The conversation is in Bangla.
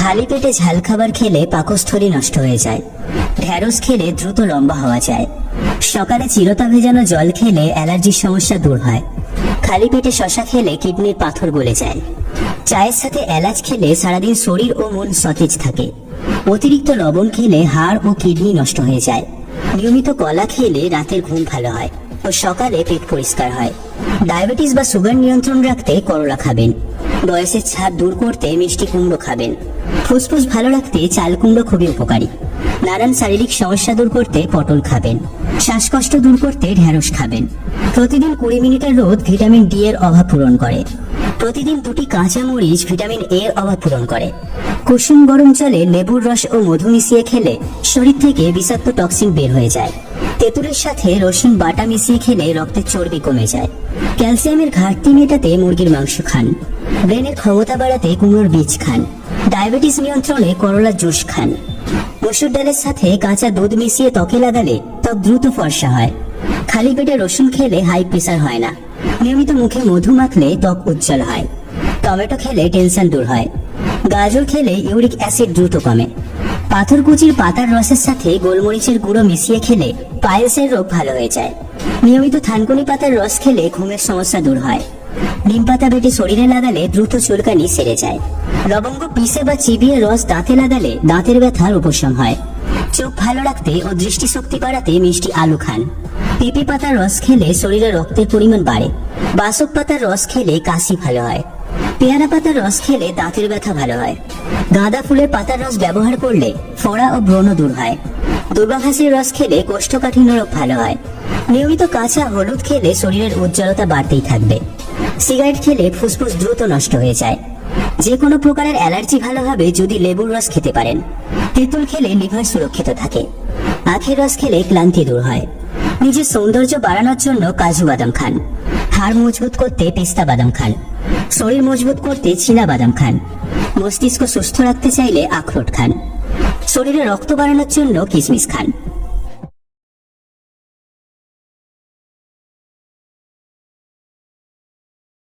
খালি পেটে ঝাল খাবার খেলে পাকস্থলী নষ্ট হয়ে যায়। ঢ্যাঁড়স খেলে দ্রুত লম্বা হওয়া যায়। সকালে চিরতা ভেজানো জল খেলে অ্যালার্জির সমস্যা দূর হয়। খালি পেটে শশা খেলে কিডনির পাথর গলে যায়। চায়ের সাথে এলাচ খেলে সারাদিন শরীর ও মন সতেজ থাকে। অতিরিক্ত লবণ খেলে হাড় ও কিডনি নষ্ট হয়ে যায়। নিয়মিত কলা খেলে রাতের ঘুম ভালো হয় ও সকালে পেট পরিষ্কার হয়। ডায়াবেটিস বা সুগার নিয়ন্ত্রণ রাখতে করলা খাবেন। বয়সের ছাপ দূর করতে মিষ্টি কুমড়ো খাবেন। ফুসফুস ভালো রাখতে চাল কুমড়ো খুবই উপকারী। নানান শারীরিক সমস্যা দূর করতে পটল খাবেন। শ্বাসকষ্ট দূর করতে ঢ্যাঁড়স খাবেন। প্রতিদিন 20 মিনিটের রোদ ভিটামিন ডি এর অভাব পূরণ করে। প্রতিদিন 2টি কাঁচা মরিচ ভিটামিন এ এর অভাব পূরণ করে। কুসুম গরম জলে লেবুর রস ও মধু মিশিয়ে খেলে শরীর থেকে বিষাক্ত টক্সিন বের হয়ে যায়। তেঁতুলের সাথে রসুন বাটা মিশিয়ে খেলে রক্তের চর্বি কমে যায়। ক্যালসিয়ামের ঘাটতি মেটাতে মুরগির মাংস খান। ব্রেনের ক্ষমতা বাড়াতে কুমড়োর বীজ খান। ডায়াবেটিস নিয়ন্ত্রণে করলার জুস খান। মসুর ডালের সাথে কাঁচা দুধ মিশিয়ে ত্বকে লাগালে ত্বক দ্রুত ফর্সা হয়। খালি পেটে রসুন খেলে হাই প্রেসার হয় না। নিয়মিত মুখে মধু মাখলে ত্বক উজ্জ্বল হয়। টমেটো খেলে টেনশন দূর হয়। গাজর খেলে ইউরিক অ্যাসিড দ্রুত কমে। পাথরকুচির পাতার রসের সাথে গোলমরিচের গুঁড়ো মিশিয়ে খেলে পাইলসের রোগ ভালো হয়ে যায়। নিয়মিত থানকুনি পাতার রস খেলে ঘুমের সমস্যা দূর হয়। নিম পাতা বেটে শরীরে লাগালে দ্রুত চুলকানি সেরে যায়। লবঙ্গ পিষে বা চিবিয়ে রস দাঁতে লাগালে দাঁতের ব্যথার উপশম হয়। চোখ ভালো রাখতে ও দৃষ্টিশক্তি বাড়াতে মিষ্টি আলু খান। পেঁপে পাতার রস খেলে শরীরে রক্তের পরিমাণ বাড়ে। বাসক পাতার রস খেলে কাশি ভালো হয়। পেয়ারা পাতার রস খেলে দাঁতের ব্যথা ভালো হয়। গাঁদা ফুলের পাতার রস ব্যবহার করলে ফোড়া ও ব্রণ দূর হয়। দুর্বাঘাসের রস খেলে কোষ্ঠকাঠিন্য রোগ ভালো হয়। নিয়মিত কাঁচা হলুদ খেলে শরীরের উজ্জ্বলতা বাড়তেই থাকবে। সিগারেট খেলে ফুসফুস দ্রুত নষ্ট হয়ে যায়। যে কোনো প্রকারের অ্যালার্জি ভালো হবে যদি লেবুর রস খেতে পারেন। তেঁতুল খেলে লিভার সুরক্ষিত থাকে। আখের রস খেলে ক্লান্তি দূর হয়। নিজের সৌন্দর্য বাড়ানোর জন্য কাজু বাদাম খান। হাড় মজবুত করতে পেস্তা বাদাম খান। শরীর মজবুত করতে চীনা বাদাম খান। মস্তিষ্ক সুস্থ রাখতে চাইলে আখরোট খান। শরীরে রক্ত বাড়ানোর জন্য কিশমিশ খান।